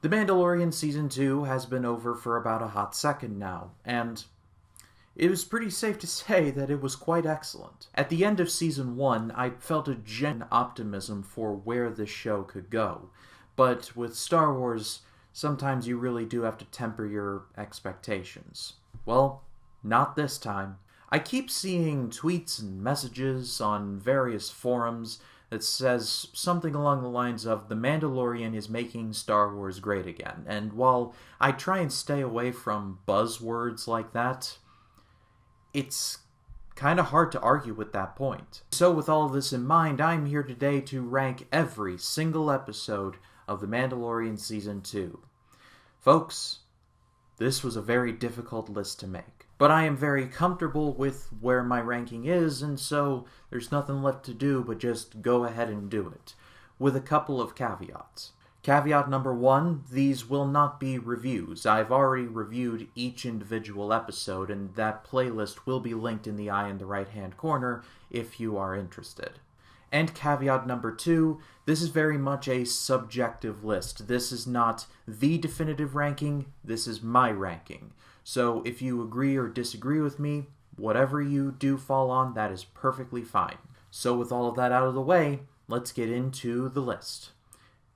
The Mandalorian Season 2 has been over for about a hot second now, and it was pretty safe to say that it was quite excellent. At the end of Season 1, I felt a genuine optimism for where this show could go, but with Star Wars, sometimes you really do have to temper your expectations. Well, not this time. I keep seeing tweets and messages on various forums that says something along the lines of The Mandalorian is making Star Wars great again, and while I try and stay away from buzzwords like that, it's kind of hard to argue with that point. So with all of this in mind, I'm here today to rank every single episode of The Mandalorian Season 2. Folks, this was a very difficult list to make. But I am very comfortable with where my ranking is, and so there's nothing left to do but just go ahead and do it, with a couple of caveats. Caveat number 1, these will not be reviews. I've already reviewed each individual episode, and that playlist will be linked in the eye in the right-hand corner if you are interested. And caveat number 2, this is very much a subjective list. This is not the definitive ranking, this is my ranking. So if you agree or disagree with me, whatever you do fall on, that is perfectly fine. So with all of that out of the way, let's get into the list.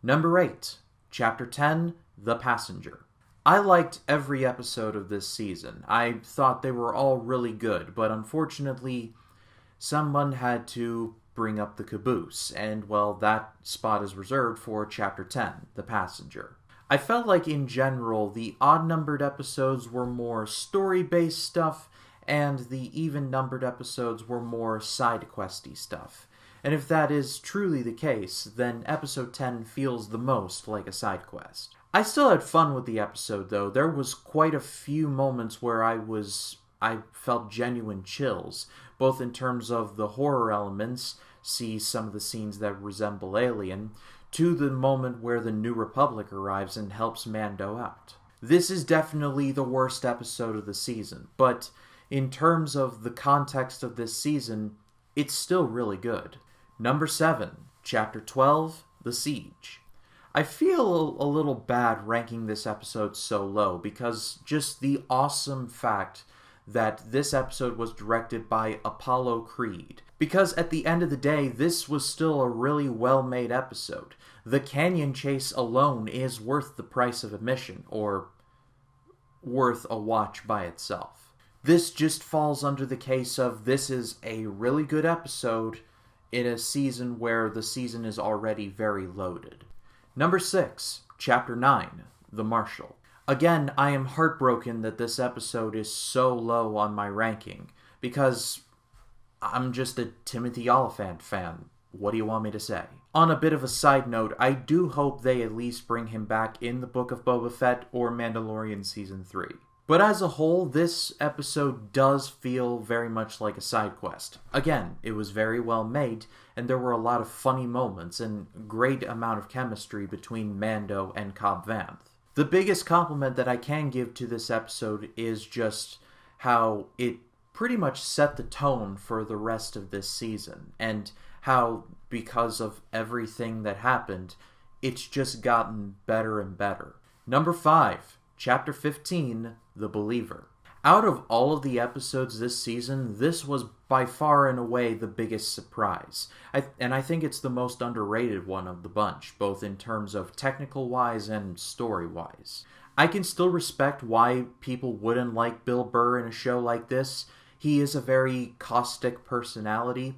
Number 8, Chapter 10, The Passenger. I liked every episode of this season. I thought they were all really good, but unfortunately, someone had to bring up the caboose, and well, that spot is reserved for Chapter 10, The Passenger. I felt like in general, the odd-numbered episodes were more story-based stuff, and the even-numbered episodes were more side-questy stuff. And if that is truly the case, then episode 10 feels the most like a side quest. I still had fun with the episode, though. There was quite a few moments where I felt genuine chills, both in terms of the horror elements, see some of the scenes that resemble Alien, to the moment where the New Republic arrives and helps Mando out. This is definitely the worst episode of the season, but in terms of the context of this season, it's still really good. Number 7, Chapter 12, The Siege. I feel a little bad ranking this episode so low because just the awesome fact that this episode was directed by Apollo Creed. Because at the end of the day, this was still a really well-made episode. The canyon chase alone is worth the price of admission, or worth a watch by itself. This just falls under the case of this is a really good episode in a season where the season is already very loaded. Number 6, Chapter 9, The Marshal. Again, I am heartbroken that this episode is so low on my ranking, because I'm just a Timothy Olyphant fan. What do you want me to say? On a bit of a side note, I do hope they at least bring him back in the Book of Boba Fett or Mandalorian Season 3. But as a whole, this episode does feel very much like a side quest. Again, it was very well made, and there were a lot of funny moments and great amount of chemistry between Mando and Cobb Vanth. The biggest compliment that I can give to this episode is just how it pretty much set the tone for the rest of this season, and how, because of everything that happened, it's just gotten better and better. Number 5, Chapter 15, The Believer. Out of all of the episodes this season, this was by far and away the biggest surprise. I think it's the most underrated one of the bunch, both in terms of technical-wise and story-wise. I can still respect why people wouldn't like Bill Burr in a show like this. He is a very caustic personality,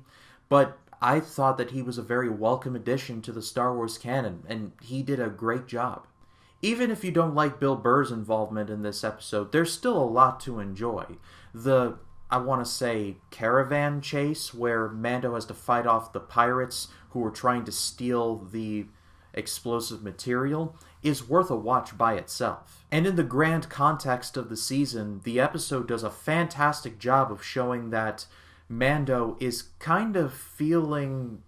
but I thought that he was a very welcome addition to the Star Wars canon, and he did a great job. Even if you don't like Bill Burr's involvement in this episode, there's still a lot to enjoy. I want to say, caravan chase, where Mando has to fight off the pirates who are trying to steal the explosive material, is worth a watch by itself. And in the grand context of the season, the episode does a fantastic job of showing that Mando is kind of feeling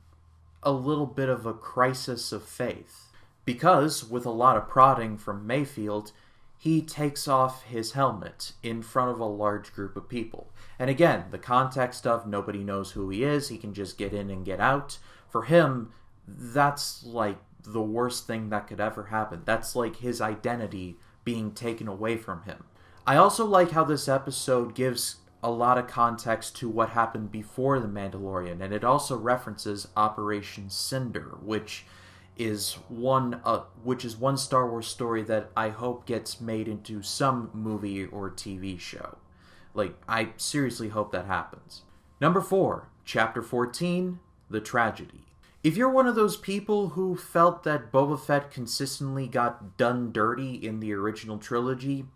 a little bit of a crisis of faith. Because, with a lot of prodding from Mayfield, he takes off his helmet in front of a large group of people. And again, the context of nobody knows who he is, he can just get in and get out. For him, that's like the worst thing that could ever happen. That's like his identity being taken away from him. I also like how this episode gives a lot of context to what happened before The Mandalorian, and it also references Operation Cinder, which is one Star Wars story that I hope gets made into some movie or TV show. Like, I seriously hope that happens. Number 4, Chapter 14, The Tragedy. If you're one of those people who felt that Boba Fett consistently got done dirty in the original trilogy,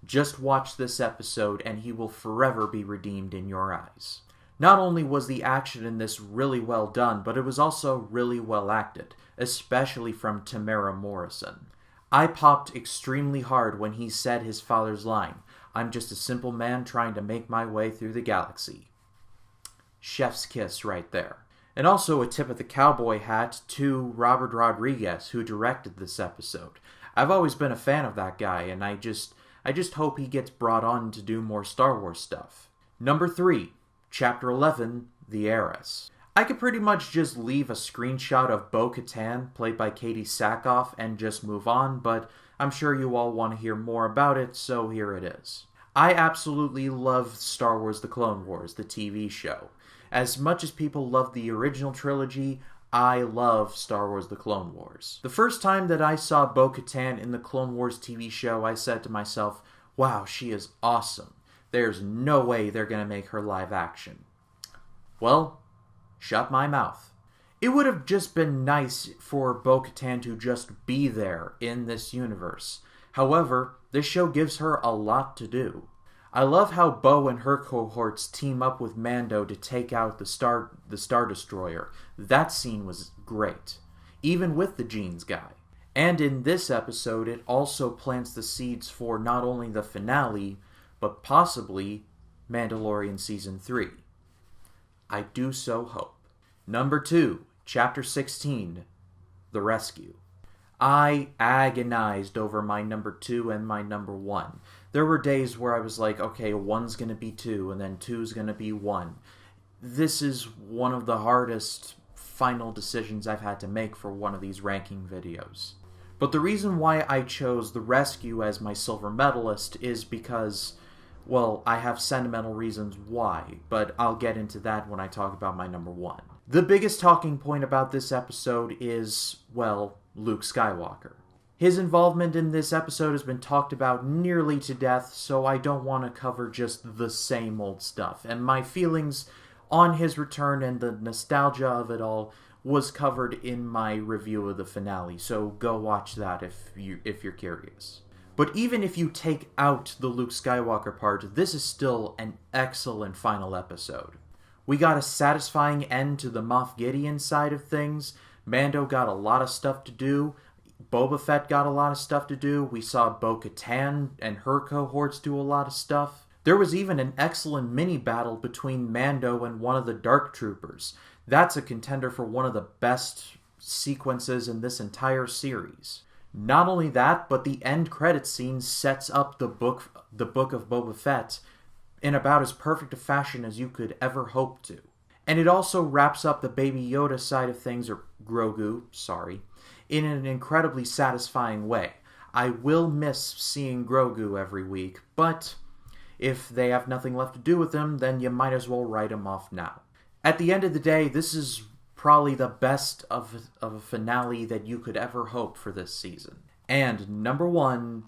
just watch this episode and he will forever be redeemed in your eyes. Not only was the action in this really well done, but it was also really well acted, especially from Tamara Morrison. I popped extremely hard when he said his father's line, "I'm just a simple man trying to make my way through the galaxy." Chef's kiss right there. And also a tip of the cowboy hat to Robert Rodriguez, who directed this episode. I've always been a fan of that guy, and I just hope he gets brought on to do more Star Wars stuff. Number 3, Chapter 11, The Heiress. I could pretty much just leave a screenshot of Bo-Katan, played by Katie Sackhoff, and just move on, but I'm sure you all want to hear more about it, so here it is. I absolutely love Star Wars The Clone Wars, the TV show. As much as people love the original trilogy, I love Star Wars The Clone Wars. The first time that I saw Bo-Katan in the Clone Wars TV show, I said to myself, wow, she is awesome. There's no way they're going to make her live action. Well, shut my mouth. It would have just been nice for Bo-Katan to just be there in this universe. However, this show gives her a lot to do. I love how Bo and her cohorts team up with Mando to take out the Star Destroyer. That scene was great, even with the jeans guy. And in this episode, it also plants the seeds for not only the finale, but possibly Mandalorian Season 3. I do so hope. Number 2, Chapter 16, The Rescue. I agonized over my number 2 and my number 1. There were days where I was like, okay, 1's going to be 2, and then 2's going to be 1. This is one of the hardest final decisions I've had to make for one of these ranking videos. But the reason why I chose The Rescue as my silver medalist is because, well, I have sentimental reasons why, but I'll get into that when I talk about my number 1. The biggest talking point about this episode is, well, Luke Skywalker. His involvement in this episode has been talked about nearly to death, so I don't want to cover just the same old stuff. And my feelings on his return and the nostalgia of it all was covered in my review of the finale, so go watch that if you're curious. But even if you take out the Luke Skywalker part, this is still an excellent final episode. We got a satisfying end to the Moff Gideon side of things. Mando got a lot of stuff to do. Boba Fett got a lot of stuff to do. We saw Bo-Katan and her cohorts do a lot of stuff. There was even an excellent mini-battle between Mando and one of the Dark Troopers. That's a contender for one of the best sequences in this entire series. Not only that, but the end credits scene sets up the book of Boba Fett in about as perfect a fashion as you could ever hope to. And it also wraps up the Baby Yoda side of things, or Grogu, in an incredibly satisfying way. I will miss seeing Grogu every week, but if they have nothing left to do with him, then you might as well write him off now. At the end of the day, this is probably the best of a finale that you could ever hope for this season. And number 1,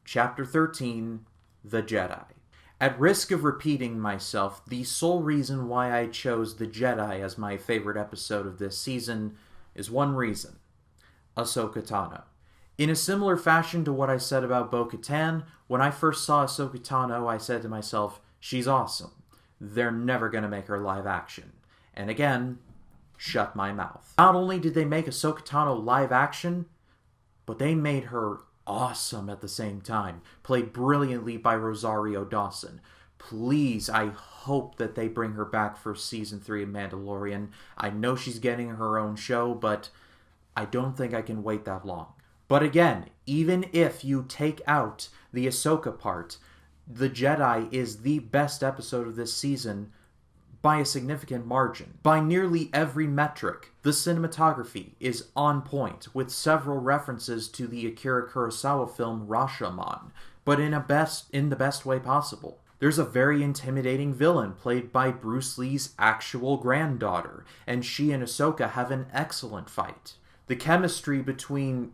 Chapter 13, The Jedi. At risk of repeating myself, the sole reason why I chose The Jedi as my favorite episode of this season is one reason: Ahsoka Tano. In a similar fashion to what I said about Bo-Katan, when I first saw Ahsoka Tano, I said to myself, she's awesome. They're never going to make her live action. And again, shut my mouth. Not only did they make Ahsoka Tano live action, but they made her awesome at the same time. Played brilliantly by Rosario Dawson. Please, I hope that they bring her back for Season 3 of Mandalorian. I know she's getting her own show, but I don't think I can wait that long. But again, even if you take out the Ahsoka part, The Jedi is the best episode of this season by a significant margin. By nearly every metric, the cinematography is on point, with several references to the Akira Kurosawa film Rashomon, but in the best way possible. There's a very intimidating villain played by Bruce Lee's actual granddaughter, and she and Ahsoka have an excellent fight. The chemistry between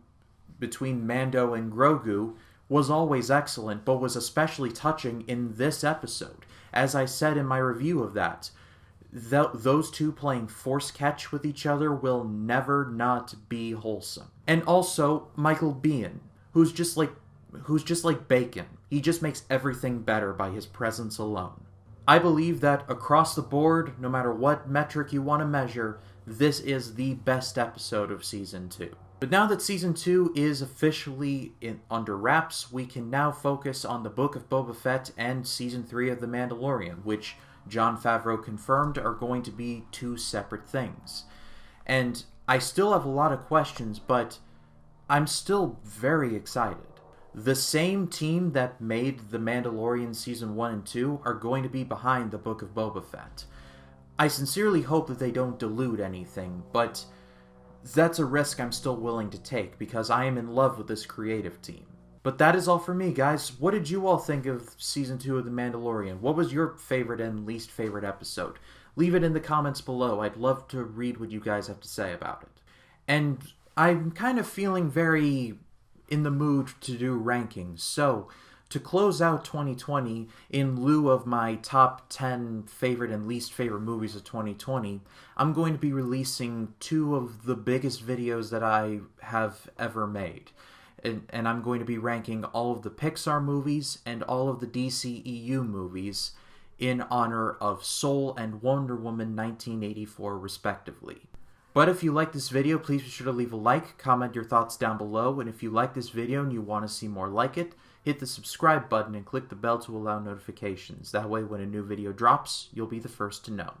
Mando and Grogu was always excellent, but was especially touching in this episode. As I said in my review of that, those two playing force catch with each other will never not be wholesome. And also, Michael Biehn, who's just like bacon. He just makes everything better by his presence alone. I believe that across the board, no matter what metric you want to measure, this is the best episode of Season 2. But now that Season 2 is officially under wraps, we can now focus on the Book of Boba Fett and Season 3 of The Mandalorian, which Jon Favreau confirmed are going to be two separate things. And I still have a lot of questions, but I'm still very excited. The same team that made The Mandalorian Season 1 and 2 are going to be behind the Book of Boba Fett. I sincerely hope that they don't dilute anything, but that's a risk I'm still willing to take because I am in love with this creative team. But that is all for me, guys. What did you all think of Season 2 of The Mandalorian? What was your favorite and least favorite episode? Leave it in the comments below. I'd love to read what you guys have to say about it. And I'm kind of feeling very in the mood to do rankings. So, to close out 2020, in lieu of my top 10 favorite and least favorite movies of 2020, I'm going to be releasing two of the biggest videos that I have ever made. And I'm going to be ranking all of the Pixar movies and all of the DCEU movies in honor of Soul and Wonder Woman 1984 respectively. But if you like this video, please be sure to leave a like, comment your thoughts down below, and if you like this video and you want to see more like it, hit the subscribe button and click the bell to allow notifications. That way when a new video drops, you'll be the first to know.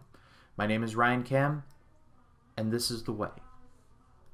My name is Ryan Cam, and this is The Way.